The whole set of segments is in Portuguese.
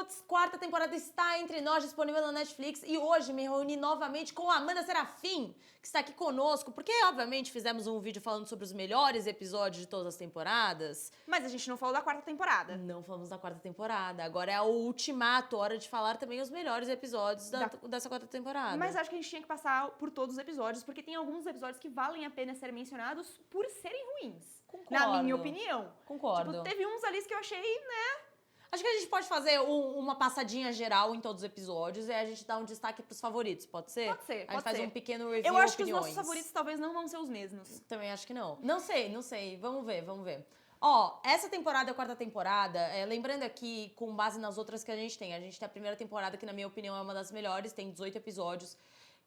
Robots, quarta temporada está entre nós, disponível na Netflix. E hoje me reuni novamente com a Amanda Serafim, que está aqui conosco, porque obviamente fizemos um vídeo falando sobre os melhores episódios de todas as temporadas. Mas a gente não falou da quarta temporada. Não falamos da quarta temporada. Agora é o ultimato, hora de falar também os melhores episódios dessa quarta temporada. Mas acho que a gente tinha que passar por todos os episódios, porque tem alguns episódios que valem a pena serem mencionados por serem ruins. Concordo. Na minha opinião. Concordo. Tipo, teve uns ali que eu achei, né? Acho que a gente pode fazer uma passadinha geral em todos os episódios e aí a gente dá um destaque pros favoritos, pode ser? Pode ser, A gente faz um pequeno review. Eu acho opiniões. que os nossos favoritos talvez não vão ser os mesmos. Também acho que não. Não sei. Vamos ver. Ó, essa temporada é a quarta temporada. Lembrando aqui, com base nas outras que a gente tem a primeira temporada, que na minha opinião é uma das melhores, tem 18 episódios.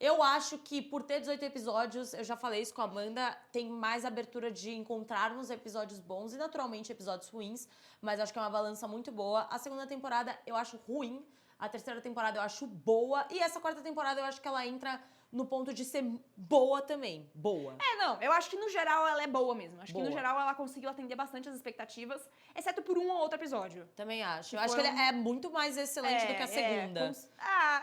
Eu acho que por ter 18 episódios, eu já falei isso com a Amanda, tem mais abertura de encontrarmos episódios bons e naturalmente episódios ruins, mas acho que é uma balança muito boa. A segunda temporada eu acho ruim, a terceira temporada eu acho boa e essa quarta temporada eu acho que ela entra no ponto de ser boa também. Boa. Não, eu acho que no geral ela é boa mesmo. Acho Boa. que no geral ela conseguiu atender bastante as expectativas, exceto por um ou outro episódio. Também acho. Eu acho que ele é muito mais excelente do que a segunda.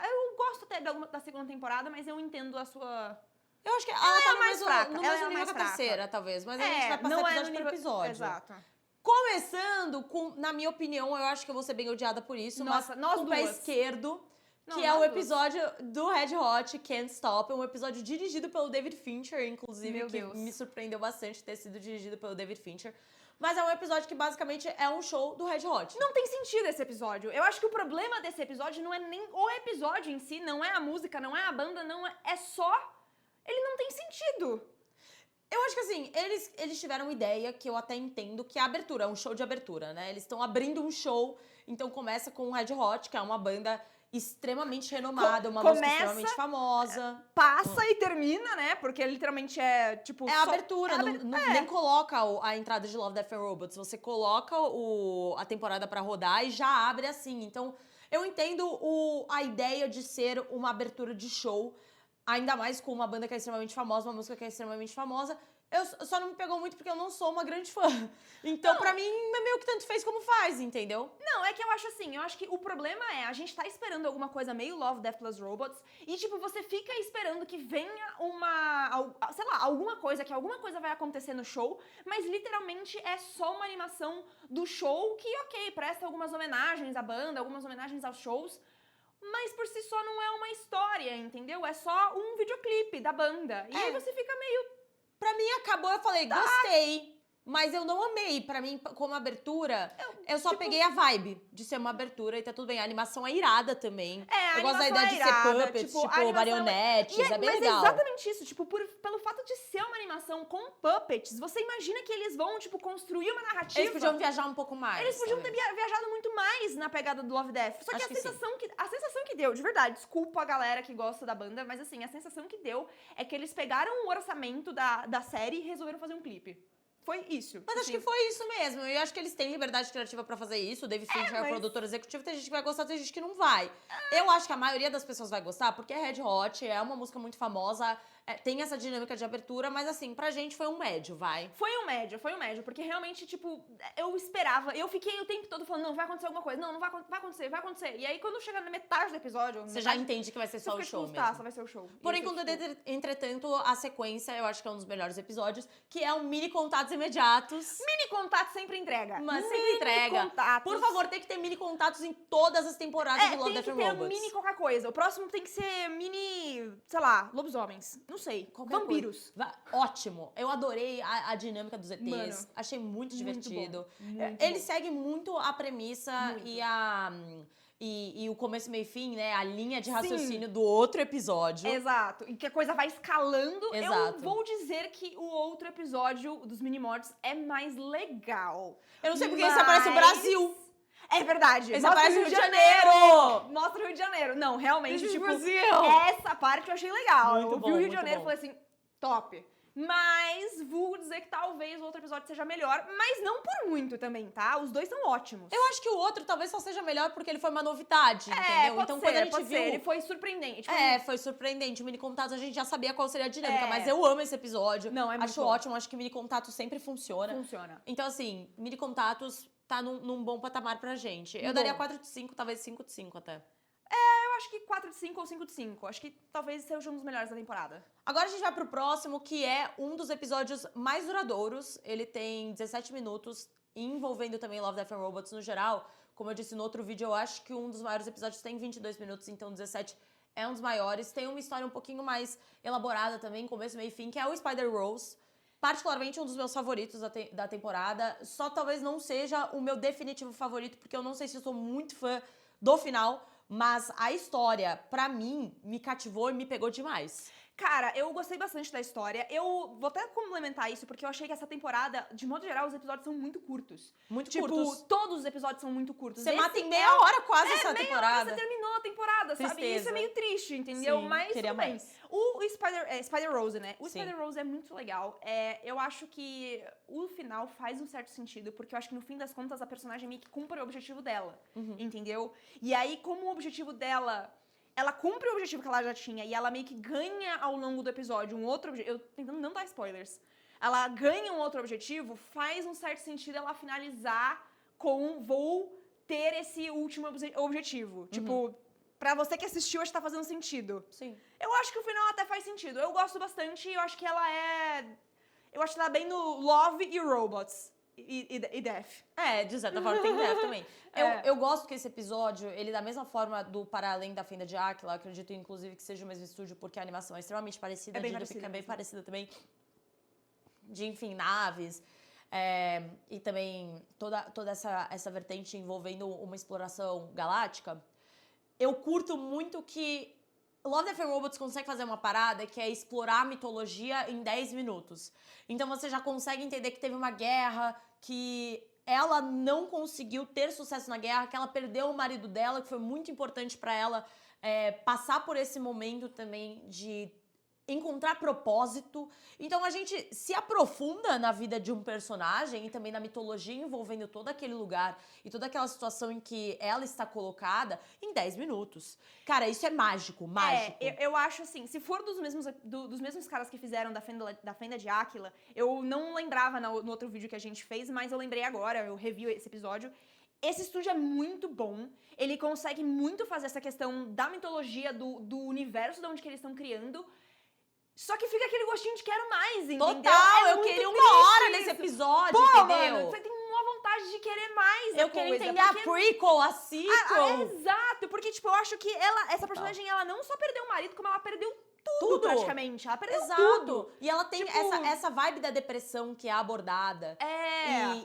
Eu gosto até da segunda temporada, mas eu entendo a sua... Eu acho que ela Ela é tá a no mais mesmo, fraca, no ela mesmo é a nível mais que a terceira, fraca. talvez. Mas a gente vai passar não episódio é no por nível... episódio. Exato. Começando com, na minha opinião, eu acho que eu vou ser bem odiada por isso, Nossa, mas nós com o pé duas. esquerdo, Não, que é nós o duas. episódio do Red Hot, Can't Stop, um episódio dirigido pelo David Fincher, inclusive, Meu que Deus. me surpreendeu bastante ter sido dirigido pelo David Fincher. Mas é um episódio que basicamente é um show do Red Hot. Não tem sentido esse episódio. Eu acho que o problema desse episódio não é nem o episódio em si, não é a música, não é a banda, não é... É só... Ele não tem sentido. Eu acho que assim, eles tiveram uma ideia que eu até entendo, que é a abertura, é um show de abertura, né? Eles estão abrindo um show, então começa com o Red Hot, que é uma banda extremamente renomada, uma música extremamente famosa. Passa e termina, né? Porque literalmente é, tipo... É a abertura, nem coloca a entrada de Love, Death and Robots, você coloca a temporada pra rodar e já abre assim. Então, eu entendo a ideia de ser uma abertura de show, ainda mais com uma banda que é extremamente famosa, uma música que é extremamente famosa. Só não me pegou muito porque eu não sou uma grande fã. Então, pra mim, é meio que tanto fez como faz, entendeu? Não, é que eu acho assim, eu acho que o problema é, a gente tá esperando alguma coisa meio Love, Death plus Robots, e tipo, você fica esperando que venha sei lá, alguma coisa, que alguma coisa vai acontecer no show, mas literalmente é só uma animação do show que, ok, presta algumas homenagens à banda, algumas homenagens aos shows, mas por si só não é uma história, entendeu? É só um videoclipe da banda. E aí você fica meio... Pra mim, acabou, eu falei, gostei, mas eu não amei. Pra mim, como abertura, eu só peguei a vibe de ser uma abertura e tá tudo bem. A animação é irada também. A eu gosto da animação ideia de irada, ser puppets, a tipo animação marionetes, é bem mas legal. é exatamente isso, tipo, pelo fato de ser uma animação com puppets, você imagina que eles vão, tipo, construir uma narrativa. Eles podiam viajar um pouco mais. Eles podiam ter viajado muito mais na pegada do Love, Death. Só que Acho a sensação que deu, de verdade, desculpa a galera que gosta da banda, mas assim, a sensação que deu é que eles pegaram o orçamento da série e resolveram fazer um clipe. Foi isso. Mas acho que foi isso mesmo. Eu acho que eles têm liberdade criativa pra fazer isso. O David Fincher é o produtor executivo. Tem gente que vai gostar, tem gente que não vai. Eu acho que a maioria das pessoas vai gostar, porque é Red Hot, é uma música muito famosa, tem essa dinâmica de abertura, mas assim, pra gente foi um médio, vai. Foi um médio, porque realmente, tipo, eu esperava, eu fiquei o tempo todo falando, não, vai acontecer alguma coisa, não vai acontecer. E aí, quando chega na metade do episódio... Você já entende que vai ser só o show mesmo. Tá, só vai ser o show. Porém, entretanto, a sequência, eu acho que é um dos melhores episódios, que é o Mini Contatos Imediatos. Mini Contato sempre entrega. Mas sempre entrega. Contatos. Por favor, tem que ter Mini Contatos em todas as temporadas do Love, Death and Robots. Tem que ter mini qualquer coisa. O próximo tem que ser mini, sei lá, lobisomens. Não sei. Vampiros. Ótimo. Eu adorei a dinâmica dos ETs. Mano, achei muito divertido. Muito Ele bom. segue muito a premissa e o começo, meio e fim, né? A linha de raciocínio do outro episódio. Exato. E que a coisa vai escalando. Exato. Eu vou dizer que o outro episódio dos Minimods é mais legal. Eu não sei porque esse aparece o Brasil. É verdade. Esse Mostra aparece o Rio de Janeiro. Mostra o Rio de Janeiro. Não, realmente, tipo, Brasil. essa parte eu achei legal. Muito Eu vi bom, o Rio de muito Janeiro e bom. falei assim, top. Mas vou dizer que talvez o outro episódio seja melhor, mas não por muito também, tá? Os dois são ótimos. Eu acho que o outro talvez só seja melhor porque ele foi uma novidade, entendeu? Pode Então, ser, quando a gente pode viu... ser. Ele foi surpreendente. Foi surpreendente. O Mini Contatos a gente já sabia qual seria a dinâmica, É. mas eu amo esse episódio. Não, é muito Acho bom. ótimo, acho que Mini Contatos sempre funciona. Funciona. Então, assim, Mini Contatos, tá num bom patamar pra gente. Eu Bom. daria 4 de 5, talvez 5 de 5 até. Eu acho que 4 de 5 ou 5 de 5. Acho que talvez seja um dos melhores da temporada. Agora a gente vai pro próximo, que é um dos episódios mais duradouros. Ele tem 17 minutos, envolvendo também Love, Death and Robots no geral. Como eu disse no outro vídeo, eu acho que um dos maiores episódios tem 22 minutos, então 17 é um dos maiores. Tem uma história um pouquinho mais elaborada também, começo, meio e fim, que é o Spider-Rose. Particularmente um dos meus favoritos da temporada. Só talvez não seja o meu definitivo favorito, porque eu não sei se eu sou muito fã do final, mas a história, pra mim, me cativou e me pegou demais. Cara, eu gostei bastante da história. Eu vou até complementar isso, porque eu achei que essa temporada, de modo geral, os episódios são muito curtos. Muito Tipo, curtos. todos os episódios são muito curtos. Você Esse mata em meia hora quase essa meia temporada. hora você terminou a temporada, sabe? Tristeza. Isso é meio triste, entendeu? Sim, Mas queria tudo bem. mais. O Spider-Rose, né? O Sim. Spider-Rose é muito legal. Eu acho que o final faz um certo sentido, porque eu acho que no fim das contas a personagem meio que cumpre o objetivo dela, entendeu? E aí, como o objetivo dela... Ela cumpre o objetivo que ela já tinha e ela meio que ganha ao longo do episódio um outro objetivo. Eu tô tentando não dar spoilers. Ela ganha um outro objetivo, faz um certo sentido ela finalizar com vou ter esse último objetivo. Tipo, pra você que assistiu, acho que tá fazendo sentido. Sim. Eu acho que o final até faz sentido. Eu gosto bastante e eu acho que ela é... Eu acho que ela é bem no Love e Robots. E Death. De certa forma tem Death também. É. Eu gosto que esse episódio, ele da mesma forma do Para Além da Fenda de Áquila, acredito inclusive que seja o mesmo estúdio, porque a animação é extremamente parecida, É bem a parecida dinâmica é bem mesmo. parecida também. De, enfim, naves. E também toda essa vertente envolvendo uma exploração galáctica. Eu curto muito que Love, Death and Robots consegue fazer uma parada que é explorar a mitologia em 10 minutos. Então você já consegue entender que teve uma guerra, que ela não conseguiu ter sucesso na guerra, que ela perdeu o marido dela, que foi muito importante pra ela passar por esse momento também de encontrar propósito. Então a gente se aprofunda na vida de um personagem e também na mitologia envolvendo todo aquele lugar e toda aquela situação em que ela está colocada em 10 minutos. Cara, isso é mágico, mágico. Eu acho assim, se for dos mesmos caras que fizeram da Fenda de Áquila, eu não lembrava no outro vídeo que a gente fez, mas eu lembrei agora, eu revi esse episódio. Esse estúdio é muito bom, ele consegue muito fazer essa questão da mitologia, do universo de onde que eles estão criando. Só que fica aquele gostinho de quero mais, entendeu? Total, eu muito queria triste uma hora isso. nesse episódio, Pô, entendeu? mano, você tem uma vontade de querer mais Eu a queria coisa, entender a porque- prequel, a sequel. Exato, porque, tipo, eu acho que essa personagem, ela não só perdeu o marido, como ela perdeu tudo, praticamente. Ela perdeu tudo. E ela tem Tipo- essa vibe da depressão que é abordada.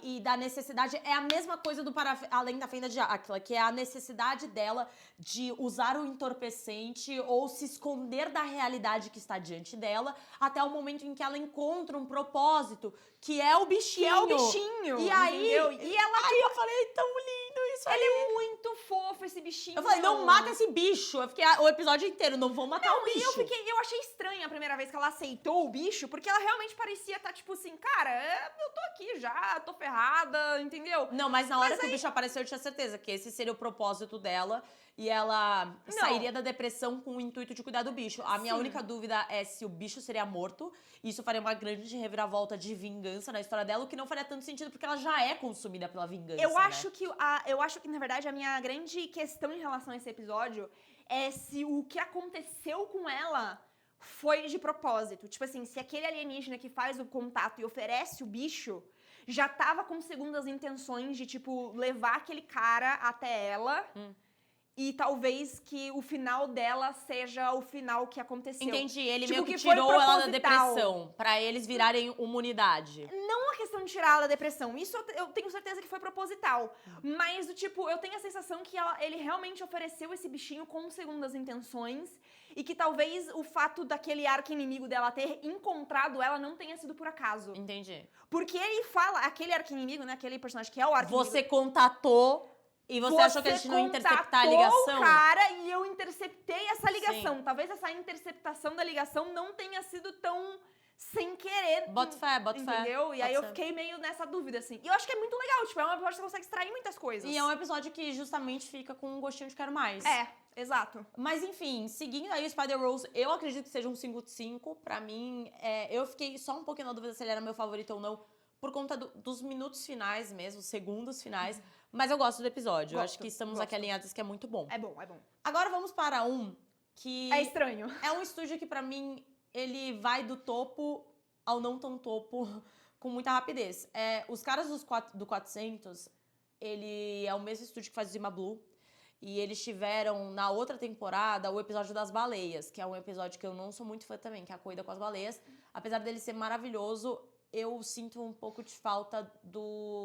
E da necessidade. É a mesma coisa do Para Além da Fenda de Áquila, que é a necessidade dela de usar o entorpecente ou se esconder da realidade que está diante dela, até o momento em que ela encontra um propósito, que é o bichinho. Que é o bichinho, E aí, entendeu? E ela, aí eu falei, tão lindo isso aí. ele é muito fofo, esse bichinho. Eu falei, não mata esse bicho. Eu fiquei o episódio inteiro, não vou matar o E bicho. eu achei estranha a primeira vez que ela aceitou o bicho, porque ela realmente parecia estar, tipo assim, cara, eu tô aqui já, tô ferrada, entendeu? Não, mas na hora Mas que o aí- bicho apareceu, eu tinha certeza que esse seria o propósito dela. E ela sairia da depressão com o intuito de cuidar do bicho. A minha Sim. única dúvida é se o bicho seria morto. Isso faria uma grande reviravolta de vingança na história dela, o que não faria tanto sentido, porque ela já é consumida pela vingança, Eu né? acho que, na verdade, a minha grande questão em relação a esse episódio é se o que aconteceu com ela foi de propósito. Tipo assim, se aquele alienígena que faz o contato e oferece o bicho já tava com segundas intenções de, tipo, levar aquele cara até ela. E talvez que o final dela seja o final que aconteceu. Entendi, ele Tipo, meio que que foi tirou ela da proposital. depressão, pra eles virarem uma unidade. Não a questão de tirar ela da depressão, isso eu tenho certeza que foi proposital. Mas, do tipo, eu tenho a sensação que ele realmente ofereceu esse bichinho com segundas intenções e que talvez o fato daquele arqui-inimigo dela ter encontrado ela não tenha sido por acaso. Entendi. Porque ele fala, aquele arqui-inimigo, né, aquele personagem que é o arqui-inimigo. Você contatou e você achou que a gente não ia interceptar a ligação? Contatou o cara e eu interceptei essa ligação. Sim. Talvez essa interceptação da ligação não tenha sido tão sem querer. Bota fé. Entendeu? E aí Pode eu ser. fiquei meio nessa dúvida, assim. E eu acho que é muito legal, tipo, é uma episódio que você consegue extrair muitas coisas. E é um episódio que justamente fica com um gostinho de quero mais. Exato. Mas enfim, seguindo aí o Spider-Rose, eu acredito que seja um 5 de 5. Pra mim, eu fiquei só um pouquinho na dúvida se ele era meu favorito ou não, por conta dos minutos finais mesmo, segundos finais. Mas eu gosto do episódio. Eu acho que estamos aqui alinhadas que é muito bom. É bom, é bom. Agora vamos para um que... É estranho. É um estúdio que, pra mim, ele vai do topo ao não tão topo com muita rapidez. Os caras do 400, ele é o mesmo estúdio que faz o Zima Blue. E eles tiveram, na outra temporada, o episódio das baleias, que é um episódio que eu não sou muito fã também, que é a corrida com as baleias. Apesar dele ser maravilhoso, eu sinto um pouco de falta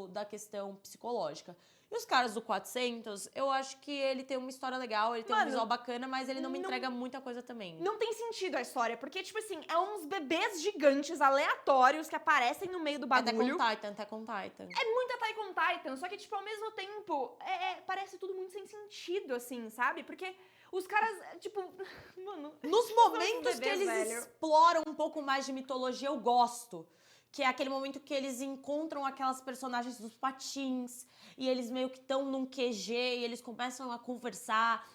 da questão psicológica. E os caras do 400, eu acho que ele tem uma história legal, ele tem um visual bacana, mas ele não me entrega muita coisa também. Não tem sentido a história, porque, tipo assim, é uns bebês gigantes, aleatórios, que aparecem no meio do bagulho. Attack on Titan. É muito Attack on Titan, só que, tipo, ao mesmo tempo, parece tudo muito sem sentido, assim, sabe? Porque os caras, tipo, mano... Nos momentos que eles exploram um pouco mais de mitologia, eu gosto. Que é aquele momento que eles encontram aquelas personagens dos patins e eles meio que estão num QG e eles começam a conversar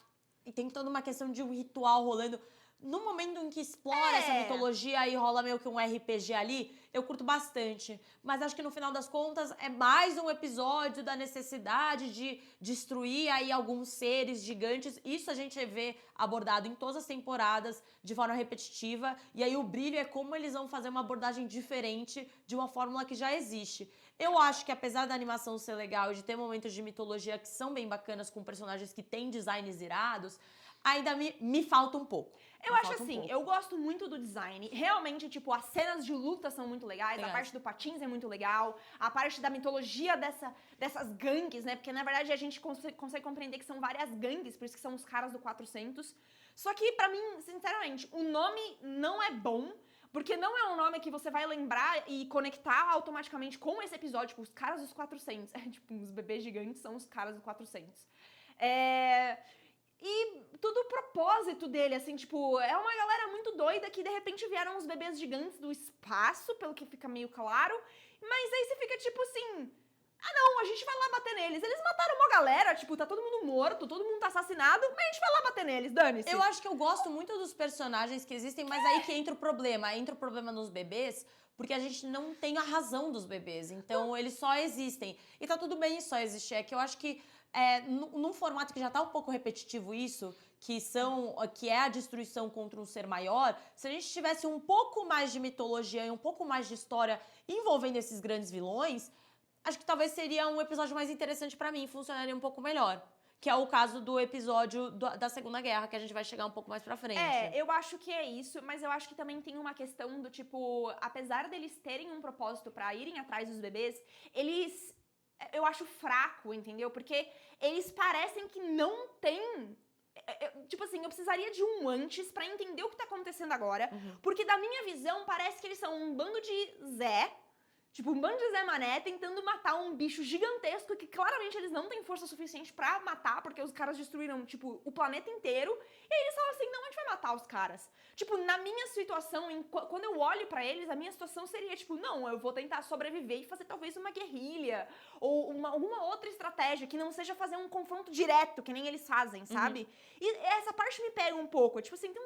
e tem toda uma questão de um ritual rolando. No momento em que explora essa mitologia e rola meio que um RPG ali, eu curto bastante. Mas acho que no final das contas é mais um episódio da necessidade de destruir aí alguns seres gigantes. Isso a gente vê abordado em todas as temporadas de forma repetitiva. E aí o brilho é como eles vão fazer uma abordagem diferente de uma fórmula que já existe. Eu acho que apesar da animação ser legal e de ter momentos de mitologia que são bem bacanas com personagens que têm designs irados, ainda me falta um pouco. Eu acho assim, eu gosto muito do design. Realmente, tipo, as cenas de luta são muito legais, a parte do patins é muito legal, a parte da mitologia dessas gangues, né? Porque, na verdade, a gente consegue compreender que são várias gangues, por isso que são os caras do 400. Só que, pra mim, sinceramente, o nome não é bom, porque não é um nome que você vai lembrar e conectar automaticamente com esse episódio, tipo, os caras dos 400. Tipo, os bebês gigantes são os caras dos 400. E tudo o propósito dele, assim, tipo, é uma galera muito doida que de repente vieram os bebês gigantes do espaço, pelo que fica meio claro, mas aí você fica tipo assim, não, a gente vai lá bater neles. Eles mataram uma galera, tipo, tá todo mundo morto, todo mundo tá assassinado, mas a gente vai lá bater neles, dane-se. Eu acho que eu gosto muito dos personagens que existem, mas aí que entra o problema. Entra o problema nos bebês, porque a gente não tem a razão dos bebês, então eles só existem. E tá tudo bem só existir, é que eu acho que num formato que já tá um pouco repetitivo isso, que é a destruição contra um ser maior, se a gente tivesse um pouco mais de mitologia e um pouco mais de história envolvendo esses grandes vilões, acho que talvez seria um episódio mais interessante pra mim, funcionaria um pouco melhor. Que é o caso do episódio da Segunda Guerra, que a gente vai chegar um pouco mais pra frente. Eu acho que é isso, mas eu acho que também tem uma questão do tipo, apesar deles terem um propósito pra irem atrás dos bebês, eu acho fraco, entendeu? Porque eles parecem que não têm... Tipo assim, eu precisaria de um antes pra entender o que tá acontecendo agora. Porque da minha visão, parece que eles são um bando de Zé... Tipo, um bando de Zé Mané tentando matar um bicho gigantesco que claramente eles não têm força suficiente pra matar, porque os caras destruíram, tipo, o planeta inteiro. E aí eles falam assim, não, a gente vai matar os caras. Tipo, na minha situação, quando eu olho pra eles, a minha situação seria, tipo, não, eu vou tentar sobreviver e fazer talvez uma guerrilha. Ou alguma outra estratégia que não seja fazer um confronto direto, que nem eles fazem, sabe? E essa parte me pega um pouco. Tipo assim, tem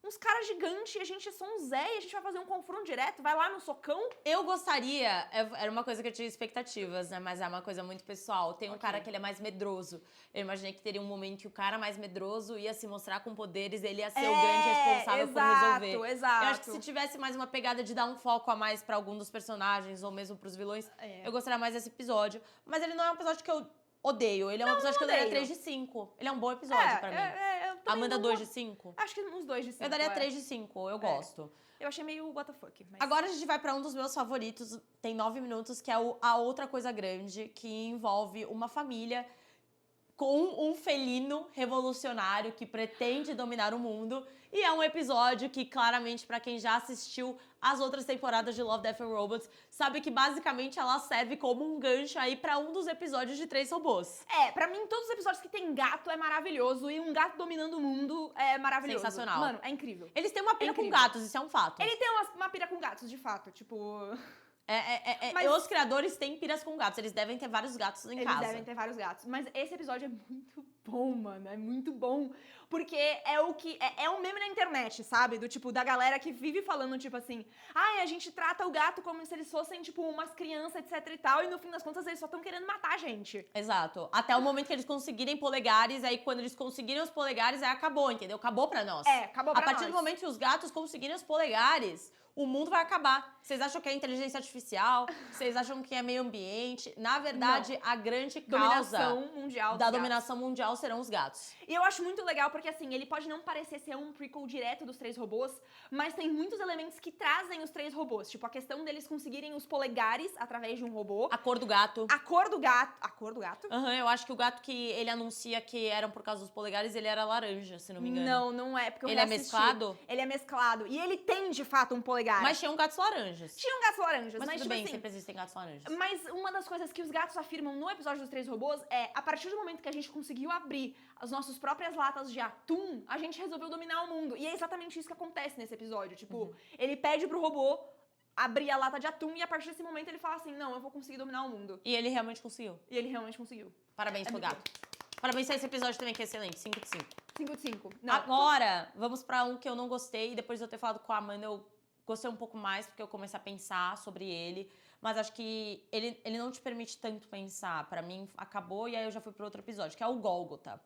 uns caras gigantes e a gente é só um Zé e a gente vai fazer um confronto direto, vai lá no socão. Eu gostaria, era uma coisa que eu tinha expectativas, né, mas é uma coisa muito pessoal. Tem um cara que ele é mais medroso. Eu imaginei que teria um momento que o cara mais medroso ia se mostrar com poderes, ele ia ser o grande responsável por resolver. Exato. Eu acho que se tivesse mais uma pegada de dar um foco a mais pra algum dos personagens, ou mesmo pros vilões, eu gostaria mais desse episódio. Mas ele não é um episódio que eu odeio, ele é um episódio que eu daria 3 de 5. Ele é um bom episódio pra mim. Amanda 2 de 5? Acho que uns 2 de 5. Eu daria 3 de 5, eu gosto. Eu achei meio what the fuck. Mas... Agora a gente vai pra um dos meus favoritos, tem 9 minutos, que é A Outra Coisa Grande, que envolve uma família com um felino revolucionário que pretende dominar o mundo. E é um episódio que, claramente, pra quem já assistiu as outras temporadas de Love, Death and Robots, sabe que, basicamente, ela serve como um gancho aí pra um dos episódios de 3 robôs. Pra mim, todos os episódios que tem gato é maravilhoso. E um gato dominando o mundo é maravilhoso. Sensacional. Mano, é incrível. Eles têm uma pira com gatos, isso é um fato. Ele tem uma pira com gatos, de fato. Tipo... Mas- Os criadores têm piras com gatos. Eles devem ter vários gatos em Eles casa. devem ter vários gatos. Mas esse episódio é muito bom, mano. É muito bom. Porque é o que. É um meme na internet, sabe? Do tipo, da galera que vive falando, tipo assim, ai, a gente trata o gato como se eles fossem, tipo, umas crianças, etc e tal. E no fim das contas, eles só estão querendo matar a gente. Exato. Até o momento que eles conseguirem polegares, aí quando eles conseguirem os polegares, aí acabou, entendeu? Acabou pra nós. Acabou pra A partir nós. do momento que os gatos conseguirem os polegares, o mundo vai acabar. Vocês acham que é inteligência artificial? Vocês acham que é meio ambiente? Na verdade, a grande causa Dominação mundial dos da gatos. dominação mundial serão os gatos. E eu acho muito legal porque, assim, ele pode não parecer ser um prequel direto dos 3 robôs, mas tem muitos elementos que trazem os 3 robôs. Tipo, a questão deles conseguirem os polegares através de um robô. A cor do gato. A cor do gato. A cor do gato? Aham, eu acho que o gato que ele anuncia que eram por causa dos polegares, ele era laranja, se não me engano. Não, não é, porque eu Ele é reassisti. mesclado? Ele é mesclado. E ele tem, de fato, um polegar. Mas tinham gatos laranjas. Tinham gatos laranjas, Mas mas tudo tipo bem, assim... sempre existem gatos laranjas. Mas uma das coisas que os gatos afirmam no episódio dos 3 robôs é, a partir do momento que a gente conseguiu abrir as nossas próprias latas de atum, a gente resolveu dominar o mundo. E é exatamente isso que acontece nesse episódio. Tipo, ele pede pro robô abrir a lata de atum e a partir desse momento ele fala assim, não, eu vou conseguir dominar o mundo. E ele realmente conseguiu. E ele realmente conseguiu. Parabéns pro muito gato. Parabéns a esse episódio também, que é excelente. 5 de 5. 5 de 5. Não, Agora, vamos pra um que eu não gostei. E depois de eu ter falado com a Amanda, eu gostei um pouco mais, porque eu comecei a pensar sobre ele. Mas acho que ele não te permite tanto pensar. Pra mim, acabou e aí eu já fui pro outro episódio, que é o Gólgota.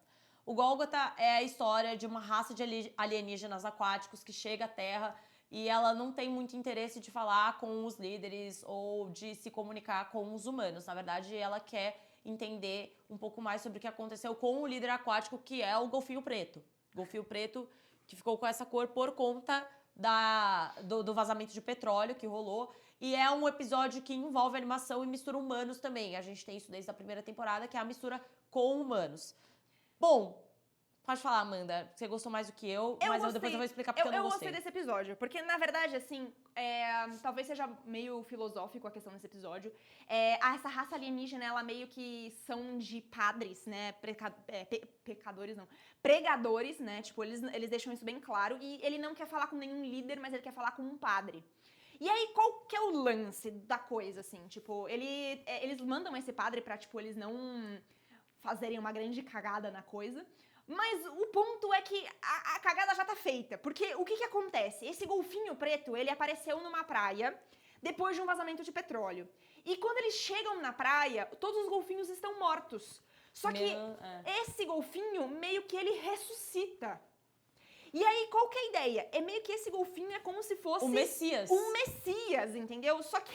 O Gólgota é a história de uma raça de alienígenas aquáticos que chega à Terra e ela não tem muito interesse de falar com os líderes ou de se comunicar com os humanos. Na verdade, ela quer entender um pouco mais sobre o que aconteceu com o líder aquático, que é o golfinho preto. Golfinho preto que ficou com essa cor por conta do vazamento de petróleo que rolou. E é um episódio que envolve animação e mistura humanos também. A gente tem isso desde a primeira temporada, que é a mistura com humanos. Bom, pode falar, Amanda. Você gostou mais do que eu, mas depois eu vou explicar porque eu não gostei. Eu gostei desse episódio, porque, na verdade, assim, talvez seja meio filosófico a questão desse episódio. Essa raça alienígena, ela meio que são de padres, né? Pecadores, não. Pregadores, né? Tipo, eles deixam isso bem claro. E ele não quer falar com nenhum líder, mas ele quer falar com um padre. E aí, qual que é o lance da coisa, assim? Tipo, eles mandam esse padre pra, tipo, eles não fazerem uma grande cagada na coisa. Mas o ponto é que a cagada já tá feita. Porque o que acontece? Esse golfinho preto, ele apareceu numa praia depois de um vazamento de petróleo. E quando eles chegam na praia, todos os golfinhos estão mortos. Só que esse golfinho, meio que ele ressuscita. E aí, qual que é a ideia? É meio que esse golfinho é como se fosse... O Messias. Um Messias, entendeu? Só que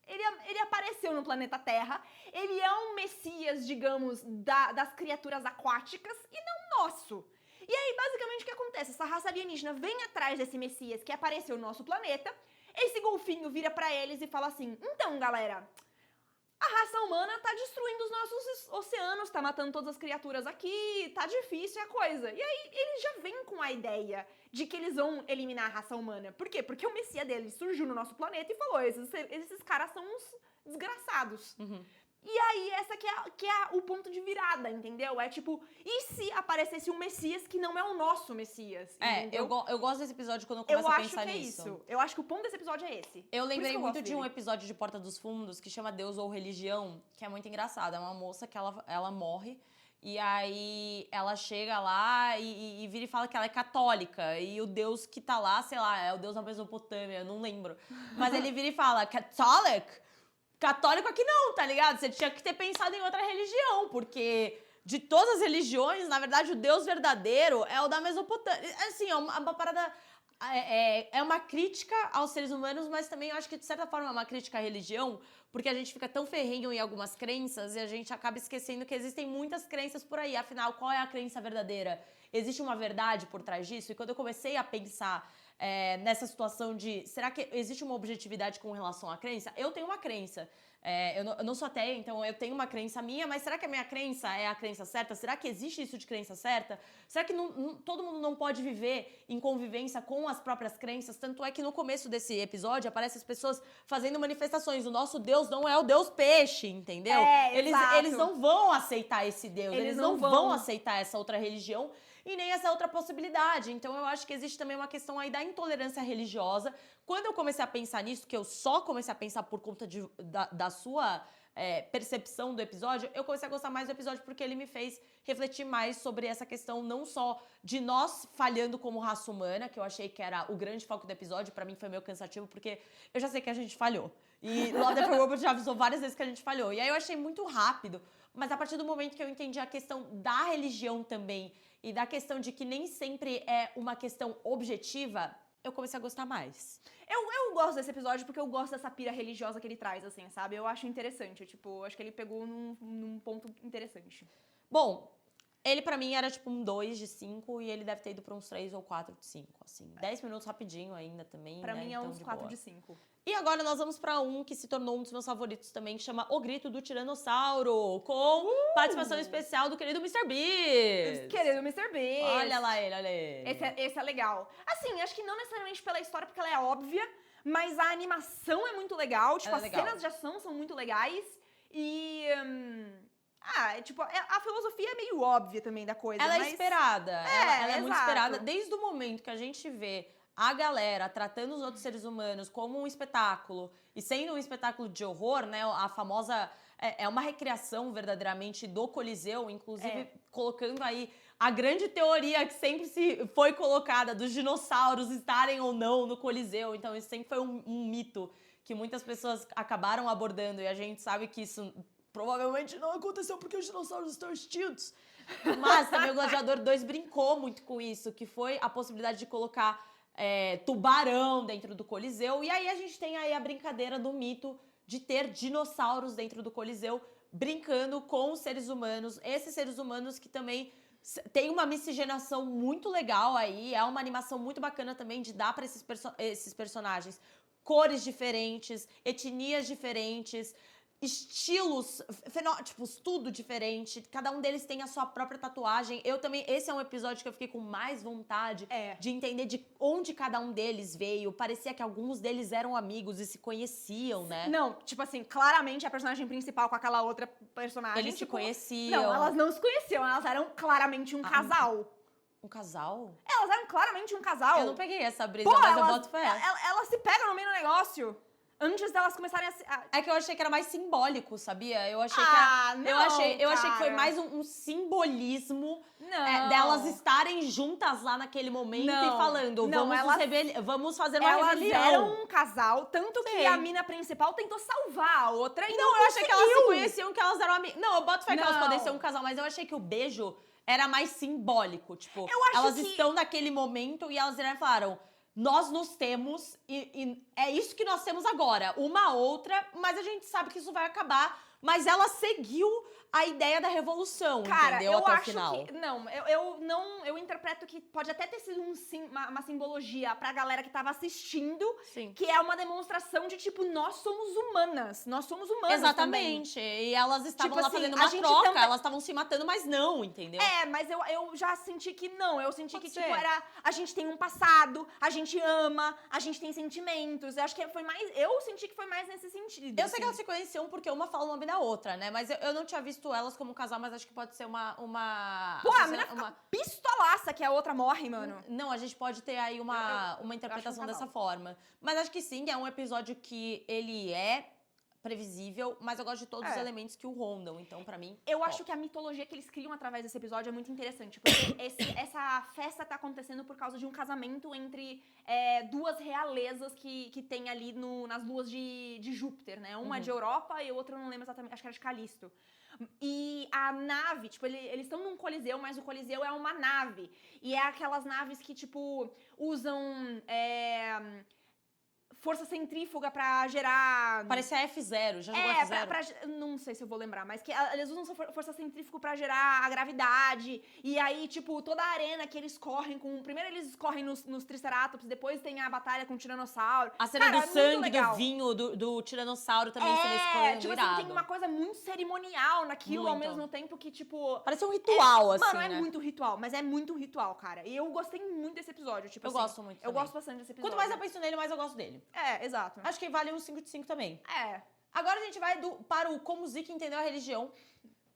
ele apareceu no planeta Terra, ele é um Messias, digamos, das criaturas aquáticas e não nosso. E aí, basicamente, o que acontece? Essa raça alienígena vem atrás desse Messias que apareceu no nosso planeta, esse golfinho vira pra eles e fala assim, então, galera, a raça humana tá destruindo os nossos oceanos, tá matando todas as criaturas aqui, tá difícil a coisa. E aí, eles já vêm com a ideia de que eles vão eliminar a raça humana. Por quê? Porque o Messias deles surgiu no nosso planeta e falou, esses caras são uns desgraçados. Uhum. E aí, essa que é o ponto de virada, entendeu? É tipo, e se aparecesse um Messias que não é o nosso Messias? Entendeu? Eu gosto desse episódio quando eu começo a pensar nisso. Eu acho que é isso. Eu acho que o ponto desse episódio é esse. Eu lembrei muito de um dele. episódio de Porta dos Fundos que chama Deus ou Religião, que é muito engraçado. É uma moça que ela morre e aí ela chega lá e vira e fala que ela é católica. E o Deus que tá lá, sei lá, é o Deus da Mesopotâmia, eu não lembro. Mas ele vira e fala, católico? Católico aqui não, tá ligado? Você tinha que ter pensado em outra religião, porque de todas as religiões, na verdade, o Deus verdadeiro é o da Mesopotâmia. Assim, é uma parada... É uma crítica aos seres humanos, mas também eu acho que, de certa forma, é uma crítica à religião, porque a gente fica tão ferrenho em algumas crenças e a gente acaba esquecendo que existem muitas crenças por aí. Afinal, qual é a crença verdadeira? Existe uma verdade por trás disso? E quando eu comecei a pensar nessa situação de, será que existe uma objetividade com relação à crença? Eu tenho uma crença. Eu não sou ateia, então eu tenho uma crença minha, mas será que a minha crença é a crença certa? Será que existe isso de crença certa? Será que todo mundo não pode viver em convivência com as próprias crenças? Tanto é que no começo desse episódio aparecem as pessoas fazendo manifestações. O nosso Deus Deus não é o Deus peixe, entendeu? Exato. Eles não vão aceitar esse Deus, Eles eles não não vão. vão aceitar essa outra religião e nem essa outra possibilidade. Então eu acho que existe também uma questão aí da intolerância religiosa. Quando eu comecei a pensar nisso, que eu só comecei a pensar por conta da sua percepção do episódio, eu comecei a gostar mais do episódio porque ele me fez refletir mais sobre essa questão não só de nós falhando como raça humana, que eu achei que era o grande foco do episódio, pra mim foi meio cansativo, porque eu já sei que a gente falhou. E Love, Death and Robots já avisou várias vezes que a gente falhou. E aí eu achei muito rápido, mas a partir do momento que eu entendi a questão da religião também, e da questão de que nem sempre é uma questão objetiva, eu comecei a gostar mais. Eu gosto desse episódio porque eu gosto dessa pira religiosa que ele traz, assim, sabe? Eu acho interessante, tipo, acho que ele pegou num ponto interessante. Bom, ele pra mim era tipo um 2 de 5 e ele deve ter ido pra uns 3 ou 4 de 5, assim. 10 minutos rapidinho ainda também, Pra né? mim é Então, uns de 4 boa. de 5. E agora nós vamos pra um que se tornou um dos meus favoritos também, que chama O Grito do Tiranossauro, com participação especial do querido Mr. Beast. Querido Mr. Beast. Olha lá ele, olha ele. Esse é legal. Assim, acho que não necessariamente pela história, porque ela é óbvia, mas a animação é muito legal. Tipo, Ela as é legal. cenas de ação são muito legais. E. A filosofia é meio óbvia também da coisa. Ela é mas... esperada, ela é muito exato. esperada. Desde o momento que a gente vê a galera tratando os outros seres humanos como um espetáculo, e sendo um espetáculo de horror, né, a famosa... É uma recriação, verdadeiramente, do Coliseu, inclusive colocando aí a grande teoria que sempre se foi colocada dos dinossauros estarem ou não no Coliseu. Então, isso sempre foi um mito que muitas pessoas acabaram abordando, e a gente sabe que isso provavelmente não aconteceu porque os dinossauros estão extintos. Mas também o Gladiador 2 brincou muito com isso, que foi a possibilidade de colocar tubarão dentro do Coliseu. E aí a gente tem aí a brincadeira do mito de ter dinossauros dentro do Coliseu, brincando com os seres humanos. Esses seres humanos que também tem uma miscigenação muito legal aí, é uma animação muito bacana também de dar para esses personagens cores diferentes, etnias diferentes, estilos, fenótipos, tudo diferente. Cada um deles tem a sua própria tatuagem. Eu também, esse é um episódio que eu fiquei com mais vontade de entender de onde cada um deles veio. Parecia que alguns deles eram amigos e se conheciam, né? Não, tipo assim, claramente a personagem principal com aquela outra personagem. Eles se conheciam. Não, elas não se conheciam, elas eram claramente um casal. Um casal? Elas eram claramente um casal. Eu não peguei essa brisa, Pô, mas eu boto fé. Elas se pegam no meio do negócio. Antes delas começarem a se... É que eu achei que era mais simbólico, sabia? Eu achei não, eu achei que foi cara. mais um simbolismo Não. delas estarem juntas lá naquele momento Não. e falando, Não, vamos fazer uma Elas rebelião. eram um casal, tanto que Sim. a mina principal tentou salvar a outra e Não, eu achei que elas se conheciam, que elas eram amigas. Não, eu boto fé que elas Não. podem ser um casal, mas eu achei que o beijo era mais simbólico. Tipo, Eu acho elas que- estão naquele momento e elas viraram e falaram: nós nos temos e é isso que nós temos agora. Uma outra, mas a gente sabe que isso vai acabar. Mas ela seguiu a ideia da revolução, Cara, entendeu? eu Até acho o final. que... Não, eu interpreto que pode até ter sido uma simbologia pra galera que tava assistindo, Sim. que é uma demonstração de, tipo, nós somos humanas. Nós somos humanas Exatamente. E elas estavam Tipo lá assim, fazendo a uma gente troca, também- elas estavam se matando, mas não, entendeu? também. Mas eu já senti que não. Eu senti Pode que, ser. tipo, a gente tem um passado, a gente ama, a gente tem sentimentos. Eu acho que foi mais... Eu senti que foi mais nesse sentido. Eu sei que assim. elas se conheciam porque uma fala o nome da outra, né? Mas eu não tinha visto elas como casal, mas acho que pode ser uma... Pô, a mina fica pistolaça que a outra morre, mano. Não, a gente pode ter aí uma interpretação casal. dessa forma. Mas acho que sim, é um episódio que ele é previsível, mas eu gosto de todos os elementos que o rondam. Então, pra mim... Eu acho que a mitologia que eles criam através desse episódio é muito interessante, porque essa festa tá acontecendo por causa de um casamento entre duas realezas que tem ali nas luas de Júpiter, né? Uma é de Europa e outra eu não lembro exatamente, acho que era de Calisto. E a nave, tipo, eles estão num coliseu, mas o coliseu é uma nave. E é aquelas naves que, tipo, usam... força centrífuga pra gerar... Parecia F0, já jogou F0? não sei se eu vou lembrar, mas que eles usam força centrífuga pra gerar a gravidade. E aí, tipo, toda a arena que eles correm com... Primeiro eles correm nos Triceratops, depois tem a batalha com o Tiranossauro. A cena Cara, do é muito sangue, legal. do vinho, do Tiranossauro também se mesclando, tipo irado. assim, tem uma coisa muito cerimonial naquilo, ao Muito. mesmo tempo que, tipo... Parece um ritual, assim, Mano, né? é muito ritual, mas é muito um ritual, cara. E eu gostei muito desse episódio, tipo Eu assim, gosto muito Eu também. gosto bastante desse episódio. Quanto mais eu penso nele, mais eu gosto dele. Exato. Acho que vale um 5 de 5 também. Agora a gente vai para o Como Zeke Entendeu a Religião.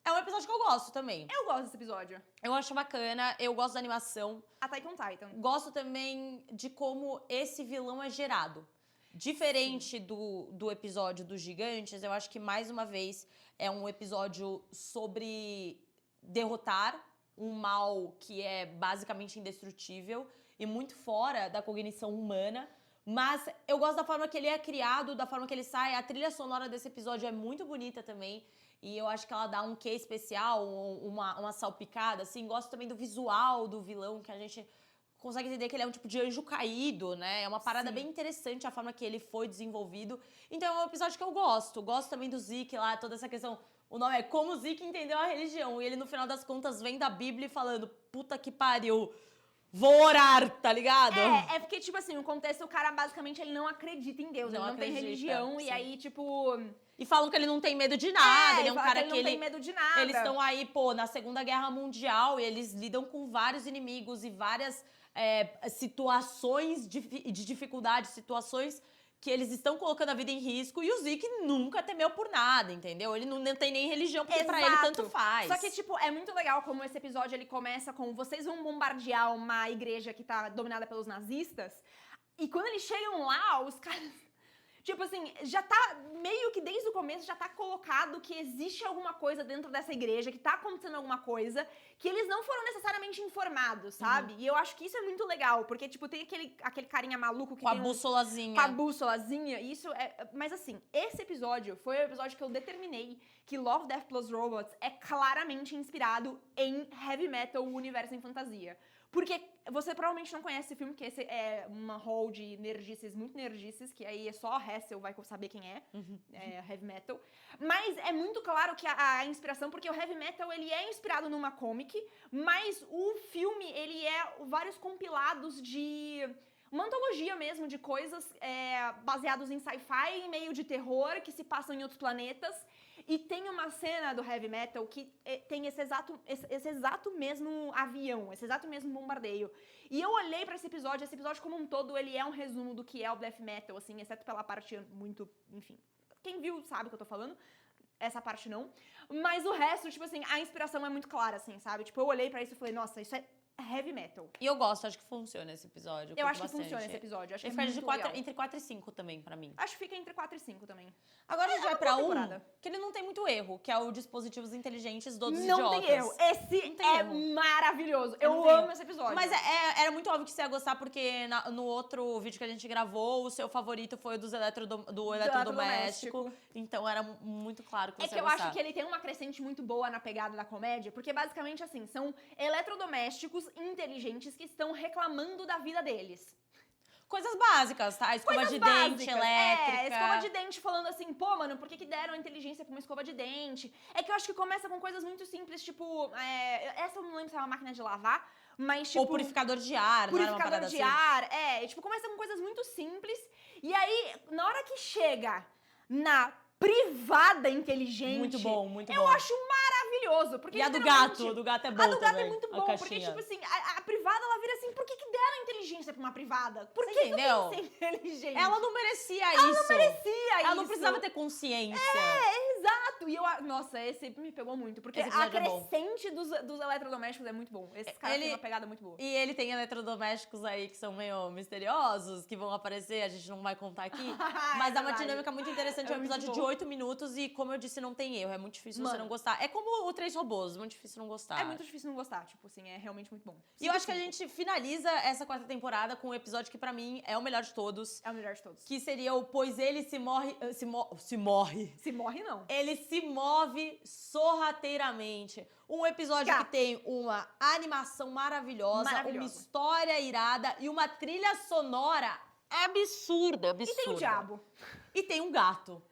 É um episódio que eu gosto também. Eu gosto desse episódio. Eu acho bacana, eu gosto da animação. Attack on Titan. Gosto também de como esse vilão é gerado. Diferente do episódio dos gigantes, eu acho que, mais uma vez, é um episódio sobre derrotar um mal que é basicamente indestrutível e muito fora da cognição humana. Mas eu gosto da forma que ele é criado, da forma que ele sai. A trilha sonora desse episódio é muito bonita também. E eu acho que ela dá um quê especial, uma salpicada, assim. Gosto também do visual do vilão, que a gente consegue entender que ele é um tipo de anjo caído, né? É uma parada bem interessante a forma que ele foi desenvolvido. Então é um episódio que eu gosto. Gosto também do Zeke lá, toda essa questão. O nome é Como Zeke Entendeu a Religião. E ele, no final das contas, vem da Bíblia falando, puta que pariu, vou orar, tá ligado? É porque, tipo assim, o contexto, o cara basicamente ele não acredita em Deus, Não ele não tem acredita, religião, sim. e aí, tipo... E falam que ele não tem medo de nada, ele é um fala cara que ele não tem medo de nada. Eles estão aí, pô, na Segunda Guerra Mundial e eles lidam com vários inimigos e várias situações de dificuldade, situações que eles estão colocando a vida em risco e o Zeke nunca temeu por nada, entendeu? Ele não tem nem religião, porque pra ele tanto faz. Só que, tipo, é muito legal como esse episódio ele começa com vocês vão bombardear uma igreja que tá dominada pelos nazistas e quando eles chegam lá, os caras... Tipo assim, já tá meio que desde o começo já tá colocado que existe alguma coisa dentro dessa igreja, que tá acontecendo alguma coisa, que eles não foram necessariamente informados, sabe? E eu acho que isso é muito legal, porque, tipo, tem aquele carinha maluco que com tem a bússolazinha. Com a bússolazinha, isso é... Mas assim, esse episódio foi o episódio que eu determinei que Love, Death Plus Robots é claramente inspirado em heavy metal, o universo em fantasia. Porque você provavelmente não conhece esse filme, que esse é uma hall de nerdices, muito nerdices, que aí é só Hessel vai saber quem é, heavy metal. Mas é muito claro que a inspiração, porque o heavy metal, ele é inspirado numa comic, mas o filme, ele é vários compilados de... uma antologia mesmo de coisas baseados em sci-fi, meio de terror, que se passam em outros planetas. E tem uma cena do heavy metal que tem esse exato mesmo avião, esse exato mesmo bombardeio. E eu olhei pra esse episódio como um todo, ele é um resumo do que é o death metal, assim, exceto pela parte muito, enfim... Quem viu sabe o que eu tô falando, essa parte não. Mas o resto, tipo assim, a inspiração é muito clara, assim, sabe? Tipo, eu olhei pra isso e falei, nossa, isso é heavy metal. E eu gosto, acho que funciona esse episódio. Eu acho que funciona esse episódio. Acho que ele fica muito legal. entre 4 e 5 também, pra mim. Acho que fica entre 4 e 5 também. Agora a gente vai pra boa temporada. que ele não tem muito erro, que é o Dispositivos Inteligentes dos Não Idiotas. tem erro. Esse tem é erro. maravilhoso. Eu Não tem amo erro. esse episódio. Mas era muito óbvio que você ia gostar, porque no outro vídeo que a gente gravou, o seu favorito foi o do eletrodoméstico. Então era muito claro que você ia eu gostar. acho que ele tem uma crescente muito boa na pegada da comédia, porque basicamente, assim, são eletrodomésticos inteligentes que estão reclamando da vida deles. Coisas básicas, tá? Escova de dente, elétrica. Escova de dente falando assim, pô, mano, por que deram a inteligência pra uma escova de dente? É que eu acho que começa com coisas muito simples, tipo, essa eu não lembro se é uma máquina de lavar, mas tipo... Ou purificador de ar, não era uma parada de assim? ar, tipo, começa com coisas muito simples, e aí, na hora que chega na privada inteligente... Muito bom, muito bom. Eu acho maravilhoso, porque e a do literalmente- gato? Do gato é bom A do gato também, é muito a bom, porque, caixinha. tipo assim, a privada, ela vira assim, por que deram a inteligência pra uma privada? Por Você que entendeu? tem que ser inteligente? Ela não merecia isso. não merecia Ela isso. não precisava ter consciência. Exato! E nossa, esse me pegou muito, porque Esse a episódio é bom. crescente dos eletrodomésticos é muito bom. Esses caras têm uma pegada muito boa. E ele tem eletrodomésticos aí que são meio misteriosos, que vão aparecer, a gente não vai contar aqui. Mas dá uma verdade. dinâmica muito interessante. É um muito episódio de bom. 8 minutos e, como eu disse, não tem erro. É muito difícil você Mano. não gostar. É como o Três Robôs, muito difícil não gostar. É muito difícil não gostar, tipo assim, é realmente muito bom. E eu acho que a gente finaliza essa 4ª temporada com um episódio que, pra mim, é o melhor de todos. É o melhor de todos. Que seria o Pois Ele se morre... Se morre. Se morre, não. Ele se move sorrateiramente. Um episódio Gato. que tem uma animação maravilhosa, uma história irada e uma trilha sonora absurda. E tem o diabo. E tem um gato.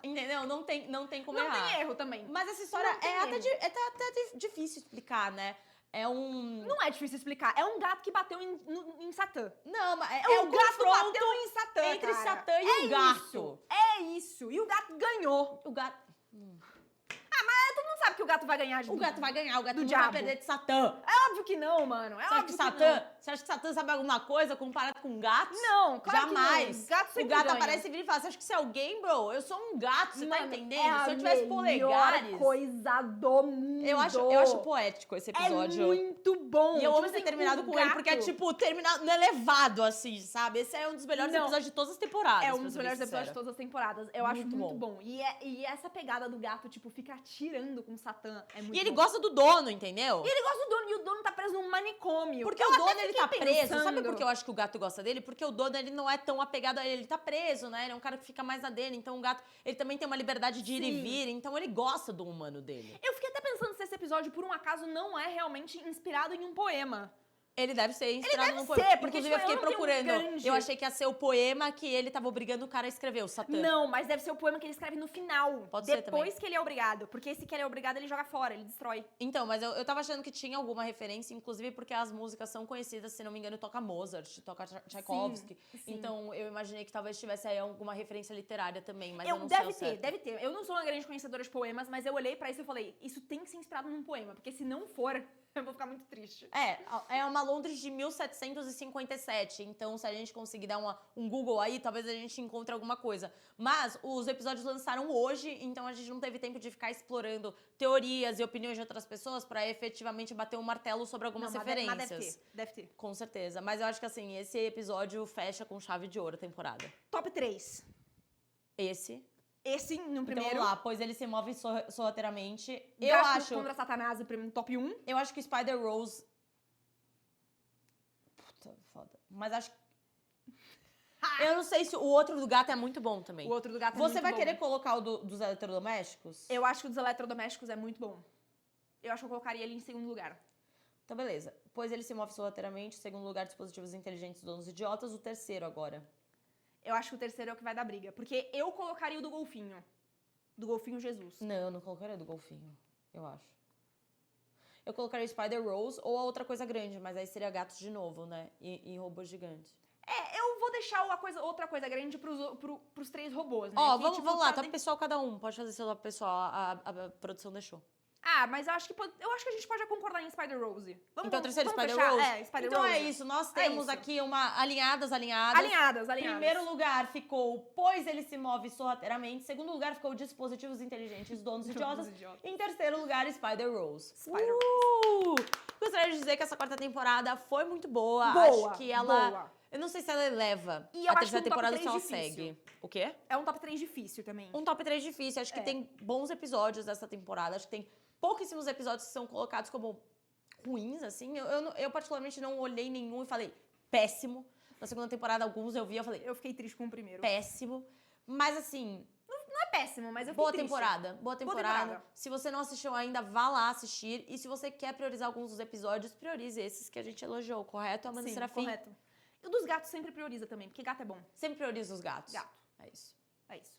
Entendeu? Não tem como Não errar. tem erro também. Mas essa história Não tem é até, erro. difícil explicar, né? É um... Não é difícil explicar. É um gato que bateu em Satã. Não, mas É o um gato confronto bateu em Satã, entre cara. Satã e o gato. Isso, é isso. E o gato ganhou. O gato... Todo mundo sabe que o gato vai ganhar de O gato vai ganhar, o gato do não diabo. vai perder de Satã. óbvio que não, mano. É Você acha que óbvio que Satã, não. você acha que Satã sabe alguma coisa comparado com gatos? Não, claro Jamais. que não. Gato O sempre gato ganha. aparece e vira e fala, você acha que você é alguém, bro? Eu sou um gato, você tá Mano, entendendo? É Se a eu tivesse polegares... melhor coisa do mundo. Eu acho poético esse É episódio. muito bom. E eu Tipo amo ter assim, terminado o com ele, porque é, gato tipo, terminar no elevado, assim, sabe? Esse é um dos melhores Não. episódios de todas as temporadas, É pra um dos ser bem melhores episódios de sincera. todas as temporadas. Eu acho Muito muito bom. bom. E essa pegada do gato, tipo, fica atirando com o Satã. É muito E ele bom. gosta do dono, entendeu? E ele gosta do dono, e o dono tá preso num manicômio. Porque Eu o até dono, ele fiquei tá preso. Sabe pensando- por que eu acho que o gato gosta dele? Porque o dono, ele não é tão apegado a ele. Ele tá preso, né? Ele é um cara que fica mais na dele. Então o gato, ele também tem uma liberdade de ir e Sim. vir. Então ele gosta do humano dele. Eu fiquei até pensando se esse episódio, por um acaso, não é realmente inspirado em um poema. Ele deve ser inspirado deve num poema. ser, porque, Inclusive, eu tipo, fiquei eu não tenho procurando. grande- Eu achei que ia ser o poema que ele tava obrigando o cara a escrever, o Satã. Não, mas deve ser o poema que ele escreve no final. Pode ser Depois que ele é obrigado. Porque esse que ele é obrigado, ele joga fora, ele destrói. Então, mas eu tava achando que tinha alguma referência, inclusive porque as músicas são conhecidas, se não me engano, toca Mozart, toca Tchaikovsky. Sim. Então, eu imaginei que talvez tivesse aí alguma referência literária também, mas eu não sei Deve ao ter, certo. deve ter. Eu não sou uma grande conhecedora de poemas, mas eu olhei pra isso e eu falei, isso tem que ser inspirado num poema, porque se não for, eu vou ficar muito triste. É uma Londres de 1757, então se a gente conseguir dar um Google aí, talvez a gente encontre alguma coisa. Mas os episódios lançaram hoje, então a gente não teve tempo de ficar explorando teorias e opiniões de outras pessoas pra efetivamente bater um martelo sobre algumas Não, referências. mas deve ter. Com certeza. Mas eu acho que assim, esse episódio fecha com chave de ouro a temporada. Top 3. Esse. Esse no Então primeiro. vamos lá, pois ele se move sorrateiramente. Eu Gato acho. contra Satanás no top 1. Eu acho que Spider Rose. Puta, foda. Mas acho que. Eu não sei se o outro do gato é muito bom também. O outro do gato é Você muito vai bom. querer colocar o dos eletrodomésticos? Eu acho que o dos eletrodomésticos é muito bom. Eu acho que eu colocaria ele em segundo lugar. Então, beleza. Pois ele se move sorrateiramente. Segundo lugar, dispositivos inteligentes, donos idiotas. O terceiro agora. Eu acho que o terceiro é o que vai dar briga. Porque eu colocaria o do golfinho. Do golfinho Jesus. Não, eu não colocaria do golfinho. Eu acho. Eu colocaria Spider Rose ou a outra coisa grande, mas aí seria gatos de novo, né? E robôs gigantes. Eu vou deixar outra coisa grande pros três robôs, né? Ó, Que, vamos tipo, lá, tá top pessoal cada um. Pode fazer seu top pessoal, a produção deixou. Ah, mas eu acho que a gente pode concordar em Spider Rose. Então, terceiro, vamos Spider fechar? Rose? É, Spider Então Rose. é isso, nós É temos isso. aqui uma alinhadas. Alinhadas. Primeiro lugar ficou Pois ele se move sorrateiramente. Segundo lugar ficou Dispositivos inteligentes, donos idiotas. Em terceiro lugar, Spider Rose. Spider Gostaria de dizer que essa quarta temporada foi muito boa. Boa, Acho que ela... boa. Eu não sei se ela eleva E eu a acho terceira que um top temporada, se 3 ela difícil. segue. O quê? É um top 3 difícil também. Um top 3 difícil. Acho que É. tem bons episódios dessa temporada. Acho que tem pouquíssimos episódios que são colocados como ruins, assim. Eu particularmente não olhei nenhum e falei, péssimo. Na segunda temporada, alguns eu vi e falei, Eu fiquei triste com o primeiro. péssimo. Mas assim, Não é péssimo, mas eu fiquei boa triste. temporada. Boa temporada. temporada. Se você não assistiu ainda, vá lá assistir. E se você quer priorizar alguns dos episódios, priorize esses que a gente elogiou, correto? Amanda Sim, Serafim? correto. E o dos gatos sempre prioriza também, porque gato é bom. Sempre prioriza os gatos. Gato. É isso. É isso.